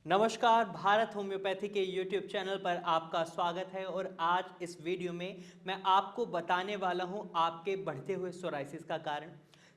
नमस्कार, भारत होम्योपैथी के YouTube channel पर आपका स्वागत है। और आज इस वीडियो में मैं आपको बताने वाला हूं आपके बढ़ते हुए सोराइसिस का कारण,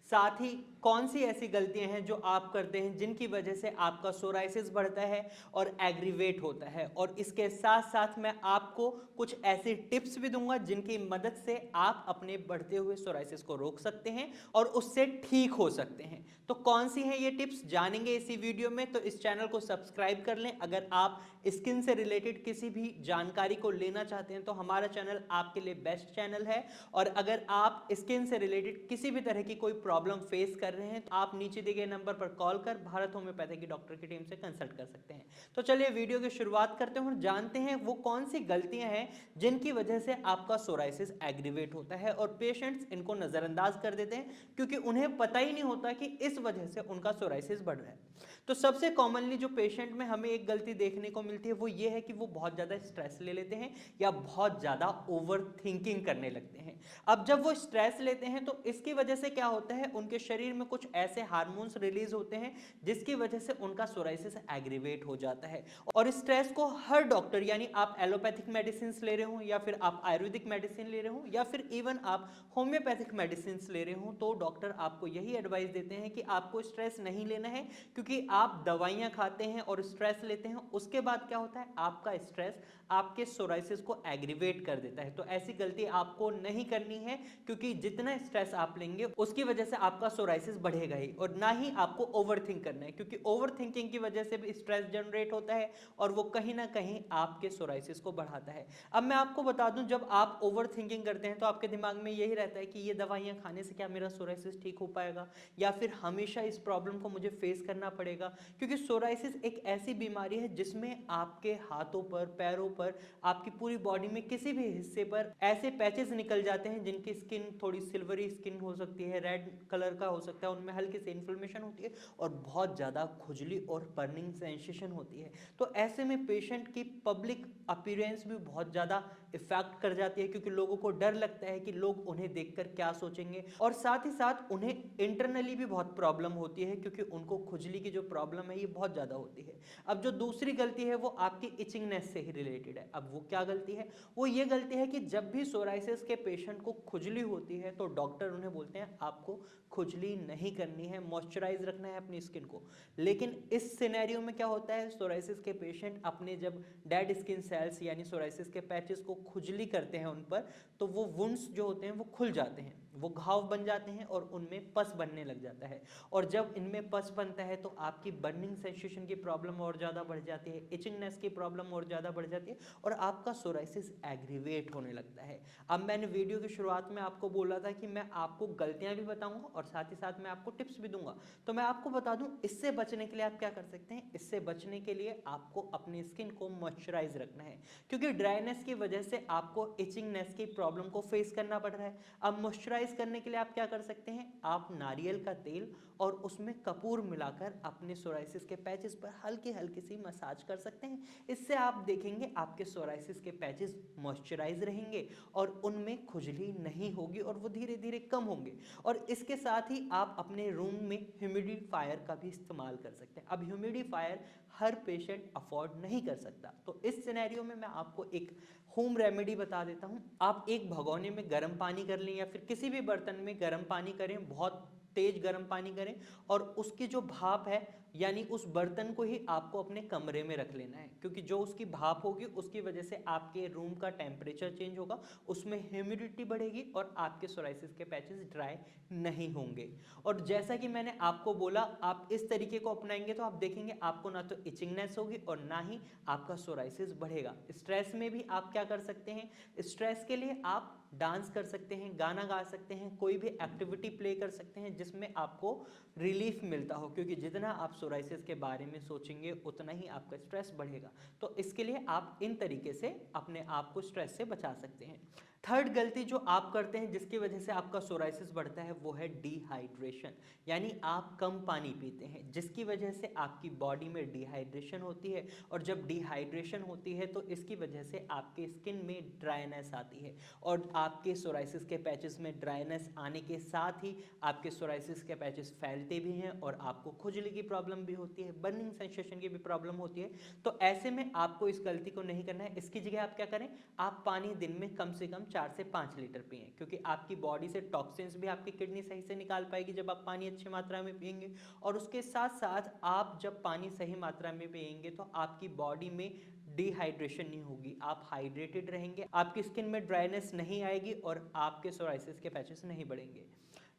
साथ ही कौन सी ऐसी गलतियां हैं जो आप करते हैं जिनकी वजह से आपका सोराइसिस बढ़ता है और एग्रीवेट होता है। और इसके साथ साथ मैं आपको कुछ ऐसी टिप्स भी दूंगा जिनकी मदद से आप अपने बढ़ते हुए सोराइसिस को रोक सकते हैं और उससे ठीक हो सकते हैं। तो कौन सी हैं ये टिप्स जानेंगे इसी वीडियो में। तो इस चैनल को सब्सक्राइब कर लें। अगर आप स्किन से रिलेटेड किसी भी जानकारी को लेना चाहते हैं तो हमारा चैनल आपके लिए बेस्ट चैनल है। और अगर आप स्किन से रिलेटेड किसी भी तरह की कोई प्रॉब्लम फेस कर रहे हैं तो आप नीचे दिए गए नंबर पर कॉल कर भारत होम्योपैथी की डॉक्टर की टीम से कंसल्ट कर सकते हैं। तो चलिए वीडियो की शुरुआत करते हैं और जानते हैं वो कौन सी गलतियां हैं जिनकी वजह से आपका सोराइसिस एग्रीवेट होता है और पेशेंट्स इनको नजरअंदाज कर देते हैं क्योंकि उन्हें पता ही नहीं होता कि इस वजह से उनका सोराइसिस बढ़ रहा है। तो सबसे कॉमनली जो पेशेंट में हमें एक गलती देखने को मिलती है वो ये है कि वो बहुत ज्यादा स्ट्रेस ले लेते हैं या बहुत ज्यादा ओवर थिंकिंग करने लगते हैं। अब जब वो स्ट्रेस लेते हैं तो इसकी वजह से क्या होता है, उनके शरीर में कुछ ऐसे हार्मोन्स रिलीज होते हैं जिसकी वजह से उनका सोराइसिस एग्रीवेट हो जाता है। और स्ट्रेस को हर डॉक्टर, यानी आप एलोपैथिक मेडिसिन ले रहे हो या फिर आप आयुर्वेदिक मेडिसिन ले रहे हो या फिर इवन आप होम्योपैथिक मेडिसिन ले रहे हो, तो डॉक्टर आपको यही एडवाइस देते हैं कि आपको स्ट्रेस नहीं लेना है क्योंकि आप दवाइयां खाते हैं और स्ट्रेस लेते हैं। उसके बाद क्या होता है, आपका स्ट्रेस आपके सोराइसिस को एग्रीवेट कर देता है। तो ऐसी गलती आपको नहीं करनी है क्योंकि जितना स्ट्रेस आप लेंगे उसकी वजह से आपका सोराइसिस बढ़ेगा ही। और ना ही आपको ओवरथिंक करना है क्योंकि ओवरथिंकिंग की वजह से भी स्ट्रेस जनरेट होता है और वो कहीं ना कहीं आपके सोराइसिस को बढ़ाता है। अब मैं आपको बता दूं, जब आप ओवरथिंकिंग करते हैं तो आपके दिमाग में यही रहता है कि ये दवाइयां खाने से क्या मेरा सोराइसिस ठीक हो पाएगा या फिर हमेशा इस प्रॉब्लम को मुझे फेस करना पड़ेगा। क्योंकि सोराइसिस एक ऐसी बीमारी है जिसमें आपके हाथों पर, पैरों पर, आपकी पूरी बॉडी में किसी भी हिस्से पर ऐसे पैचेस निकल जाते हैं जिनकी स्किन थोड़ी सिल्वरी स्किन हो सकती है, रेड कलर का हो सकता है, उनमें हल्की सी इन्फ्लेमेशन होती है और बहुत ज़्यादा खुजली और बर्निंग सेंसेशन होती है। तो ऐसे में पेशेंट की पब्लिक अपीयरेंस भी बहुत ज़्यादा इफेक्ट कर जाती है क्योंकि लोगों को डर लगता है कि लोग उन्हें देखकर क्या सोचेंगे। और साथ ही साथ उन्हें इंटरनली भी बहुत प्रॉब्लम होती है क्योंकि उनको खुजली की जो प्रॉब्लम है ये बहुत ज़्यादा होती है। अब जो दूसरी गलती है वो आपकी इचिंगनेस से ही रिलेटेड है। अब वो क्या गलती है, वो ये गलती है कि जब भी सोराइसिस के पेशेंट को खुजली होती है तो डॉक्टर उन्हें बोलते हैं आपको खुजली नहीं करनी है, मॉइस्चराइज रखना है अपनी स्किन को। लेकिन इस सिनेरियो में क्या होता है, सोराइसिस के पेशेंट अपने जब डेड स्किन सेल्स यानी सोराइसिस के पैचेस को खुजली करते हैं उन पर, तो वो वुंड्स जो होते हैं वो खुल जाते हैं, वो घाव बन जाते हैं और उनमें पस बनने लग जाता है। और जब इनमें पस बनता है तो आपकी बर्निंग सेंसेशन की प्रॉब्लम और ज़्यादा बढ़ जाती है, इचिंगनेस की प्रॉब्लम और ज़्यादा बढ़ जाती है और आपका सोराइसिस एग्रीवेट होने लगता है। अब मैंने वीडियो की शुरुआत में आपको बोला था कि मैं आपको गलतियां भी बताऊंगा और साथ ही साथ मैं आपको टिप्स भी दूंगा। तो मैं आपको बता दूं इससे बचने के लिए आप क्या कर सकते हैं। इससे बचने के लिए आपको अपनी स्किन को मॉइस्चराइज रखना है क्योंकि ड्राइनेस की वजह से आपको इचिंगनेस की प्रॉब्लम को फेस करना पड़ रहा है। अब मॉइस्चराइज करने के लिए आप क्या कर सकते हैं, आप नारियल का तेल और उसमें कपूर मिलाकर अपने सोराइसिस के पैचेस पर हल्की हल्की सी मसाज कर सकते हैं। इससे आप देखेंगे आपके सोराइसिस के पैचेस मॉइस्चराइज रहेंगे और उनमें खुजली नहीं होगी और वो धीरे धीरे कम होंगे। और इसके साथ ही आप अपने रूम में ह्यूमिडिफायर का भी इस्तेमाल कर सकते हैं। अब ह्यूमिडिफायर हर पेशेंट अफोर्ड नहीं कर सकता, तो इस सिनेरियो में मैं आपको एक होम रेमेडी बता देता हूं। आप एक भगोने में गर्म पानी कर लें या फिर किसी भी बर्तन में गर्म पानी करें, बहुत तेज गर्म पानी करें और उसकी जो भाप है यानी उस बर्तन को ही आपको अपने कमरे में रख लेना है क्योंकि जो उसकी भाप होगी उसकी वजह से आपके रूम का टेम्परेचर चेंज होगा, उसमें ह्यूमिडिटी बढ़ेगी और आपके सोराइसिस के पैचेस ड्राई नहीं होंगे। और जैसा कि मैंने आपको बोला, आप इस तरीके को अपनाएंगे तो आप देखेंगे आपको ना तो इचिंगनेस होगी और ना ही आपका सोराइसिस बढ़ेगा। स्ट्रेस में भी आप क्या कर सकते हैं, स्ट्रेस के लिए आप डांस कर सकते हैं, गाना गा सकते हैं, कोई भी एक्टिविटी प्ले कर सकते हैं जिसमें आपको रिलीफ मिलता हो क्योंकि जितना आप सोराइसिस के बारे में सोचेंगे उतना ही आपका स्ट्रेस बढ़ेगा। तो इसके लिए आप इन तरीके से अपने आप को स्ट्रेस से बचा सकते हैं। थर्ड गलती जो आप करते हैं जिसकी वजह से आपका सोराइसिस बढ़ता है वो है डिहाइड्रेशन, यानी आप कम पानी पीते हैं जिसकी वजह से आपकी बॉडी में डिहाइड्रेशन होती है, और जब डिहाइड्रेशन होती है तो इसकी वजह से आपके स्किन में ड्राइनेस आती है, और आपके सोराइसिस के पैचेस में ड्राइनेस आने के साथ ही आपके सोराइसिस के पैचेस फैलते भी हैं और आपको खुजली की प्रॉब्लम भी होती है, बर्निंग सेंसेशन की भी प्रॉब्लम होती है। तो ऐसे में आपको इस गलती को नहीं करना है। इसकी जगह आप क्या करें, आप पानी दिन में कम से कम 4 से 5 लीटर पिएं, क्योंकि आपकी बॉडी से टॉक्सिन्स भी आपकी किडनी सही से निकाल पाएगी जब आप पानी अच्छी मात्रा में पिएंगे। और उसके साथ साथ आप जब पानी सही मात्रा में पिएंगे तो आपकी बॉडी में डिहाइड्रेशन नहीं होगी, आप हाइड्रेटेड रहेंगे, आपकी स्किन में ड्राइनेस नहीं आएगी और आपके सोराइसिस के पैचेस नहीं बढ़ेंगे।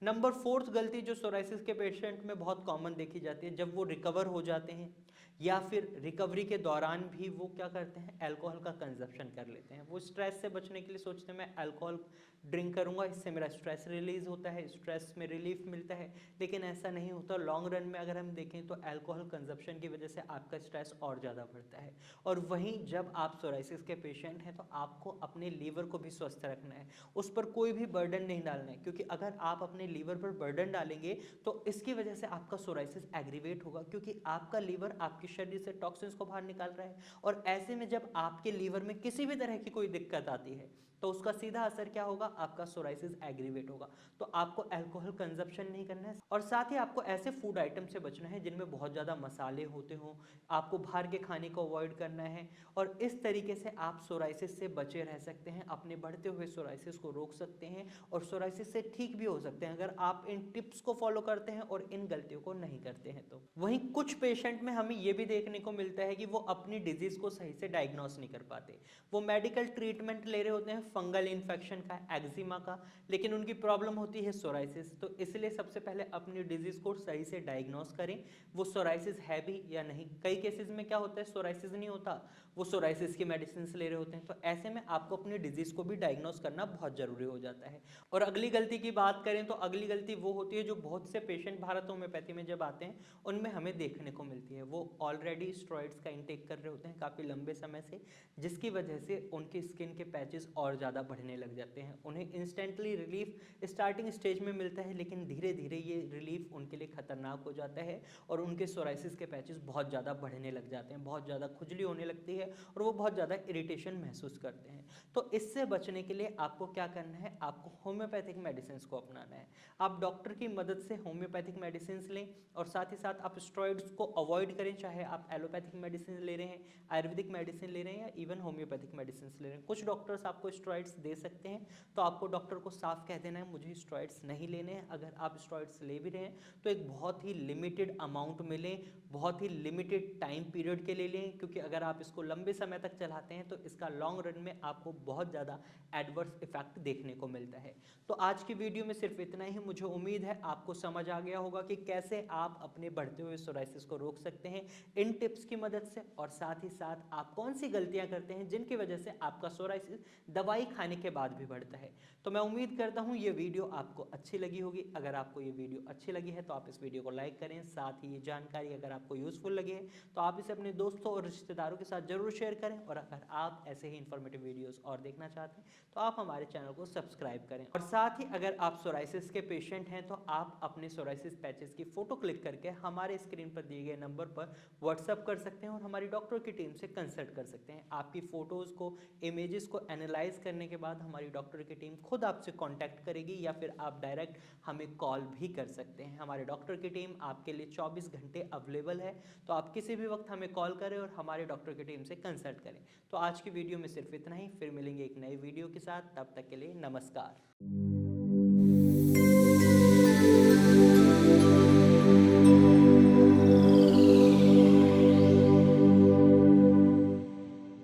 नंबर फोर्थ गलती जो सोराइसिस के पेशेंट में बहुत कॉमन देखी जाती है, जब वो रिकवर हो जाते हैं या फिर रिकवरी के दौरान भी वो क्या करते हैं, अल्कोहल का कंजप्शन कर लेते हैं। वो स्ट्रेस से बचने के लिए सोचते हैं मैं अल्कोहल ड्रिंक करूंगा, इससे मेरा स्ट्रेस रिलीज होता है, स्ट्रेस में रिलीफ मिलता है, लेकिन ऐसा नहीं होता। लॉन्ग रन में अगर हम देखें तो अल्कोहल कंजप्शन की वजह से आपका स्ट्रेस और ज़्यादा बढ़ता है। और वहीं जब आप सोराइसिस के पेशेंट हैं तो आपको अपने लीवर को भी स्वस्थ रखना है, उस पर कोई भी बर्डन नहीं डालना है, क्योंकि अगर आप अपने लीवर पर बर्डन डालेंगे तो इसकी वजह से आपका सोराइसिस एग्रीवेट होगा, क्योंकि आपका लीवर आपके शरीर से टॉक्सिन्स को बाहर निकाल रहा है। और ऐसे में जब आपके लीवर में किसी भी तरह की कोई दिक्कत आती है तो उसका सीधा असर क्या होगा, आपका सोराइसिस एग्रीवेट होगा। तो आपको अल्कोहल कंजप्शन नहीं करना है, और साथ ही आपको ऐसे फूड आइटम से बचना है जिनमें बहुत ज़्यादा मसाले होते हों, आपको बाहर के खाने को अवॉइड करना है, और इस तरीके से आप सोराइसिस से बचे रह सकते हैं, अपने बढ़ते हुए सोराइसिस को रोक सकते हैं और सोराइसिस से ठीक भी हो सकते हैं अगर आप इन टिप्स को फॉलो करते हैं और इन गलतियों को नहीं करते हैं। तो वहीं कुछ पेशेंट में हमें यह भी देखने को मिलता है कि वो अपनी डिजीज को सही से डायग्नोस नहीं कर पाते। वो मेडिकल ट्रीटमेंट ले रहे होते हैं फंगल इन्फेक्शन का, एक्जिमा का, लेकिन उनकी प्रॉब्लम होती है सोराइसिस। तो इसलिए सबसे पहले अपनी डिजीज को सही से डायग्नोस करें, वो सोराइसिस है भी या नहीं। कई केसेस में क्या होता है, सोराइसिस नहीं होता, वो सोराइसिस की मेडिसिन ले रहे होते हैं। तो ऐसे में आपको अपनी डिजीज को भी डायग्नोस करना बहुत जरूरी हो जाता है। और अगली गलती की बात करें तो अगली गलती वो होती है जो बहुत से पेशेंट भारत होम्योपैथी में जब आते हैं उनमें हमें देखने को मिलती है। वो ऑलरेडी स्टेरॉइड्स का इंटेक कर रहे होते हैं काफ़ी लंबे समय से, जिसकी वजह से उनकी स्किन के पैचेस और ज़्यादा बढ़ने लग जाते हैं। उन्हें इंस्टेंटली रिलीफ स्टार्टिंग स्टेज में मिलता है, लेकिन धीरे धीरे ये रिलीफ उनके लिए खतरनाक हो जाता है और उनके सोराइसिस के पैचेस बहुत ज़्यादा बढ़ने लग जाते हैं, बहुत ज़्यादा खुजली होने लगती है और वो बहुत ज़्यादा इरिटेशन महसूस करते हैं। तो इससे बचने के लिए आपको क्या करना है, आपको होम्योपैथिक मेडिसिन को अपनाना है। आप डॉक्टर की मदद से होम्योपैथिक मेडिसिन लें और साथ ही साथ आप स्टेरॉइड्स को अवॉइड करें, चाहे आप एलोपैथिक मेडिसिन ले रहे हैं, आयुर्वेदिक मेडिसिन ले रहे हैं या इवन होम्योपैथिक मेडिसिन ले रहे हैं। कुछ डॉक्टर्स आपको स्टेरॉइड्स दे सकते हैं, तो आपको डॉक्टर को साफ कह देना है मुझे स्टेरॉइड्स नहीं लेने हैं। अगर आप स्टेरॉइड्स ले भी रहे हैं तो एक बहुत ही लिमिटेड अमाउंट में लें, बहुत ही लिमिटेड टाइम पीरियड के लिए लें, क्योंकि अगर आप इसको लंबे समय तक चलाते हैं तो इसका लॉन्ग रन में आपको बहुत ज़्यादा एडवर्स इफेक्ट देखने को मिलता है। तो आज की वीडियो में सिर्फ इतना ही। मुझे उम्मीद है आपको समझ आ गया होगा कि कैसे आप अपने बढ़ते हुए सोराइसिस को रोक सकते हैं इन टिप्स की मदद से, और साथ ही साथ आप कौन सी गलतियां करते हैं जिनकी वजह से आपका सोराइसिस दवाई खाने के बाद भी बढ़ता है। तो मैं उम्मीद करता हूं ये वीडियो आपको अच्छी लगी होगी। अगर आपको ये वीडियो अच्छी लगी है तो आप इस वीडियो को लाइक करें, साथ ही ये जानकारी अगर आपको यूजफुल लगी है तो आप इसे अपने दोस्तों और रिश्तेदारों के साथ जरूर शेयर करें। और अगर आप ऐसे ही इंफॉर्मेटिव वीडियोस और देखना चाहते हैं तो आप हमारे चैनल को सब्सक्राइब करें। और साथ ही अगर आप सोराइसिस के पेशेंट हैं तो आप अपने सोराइसिस पैचेस की फोटो क्लिक करके हमारे स्क्रीन पर दिए गए नंबर पर व्हाट्सएप कर सकते हैं और हमारी डॉक्टर की टीम से कंसल्ट कर सकते हैं। आपकी फोटोज़ को, इमेजेस को एनालाइज करने के बाद हमारी डॉक्टर की टीम खुद आपसे कांटेक्ट करेगी या फिर आप डायरेक्ट हमें कॉल भी कर सकते हैं। हमारे डॉक्टर की टीम आपके लिए 24 घंटे अवेलेबल है, तो आप किसी भी वक्त हमें कॉल करें और हमारे डॉक्टर की टीम से कंसल्ट करें। तो आज की वीडियो में सिर्फ इतना ही, फिर मिलेंगे एक नई वीडियो के साथ, तब तक के लिए नमस्कार।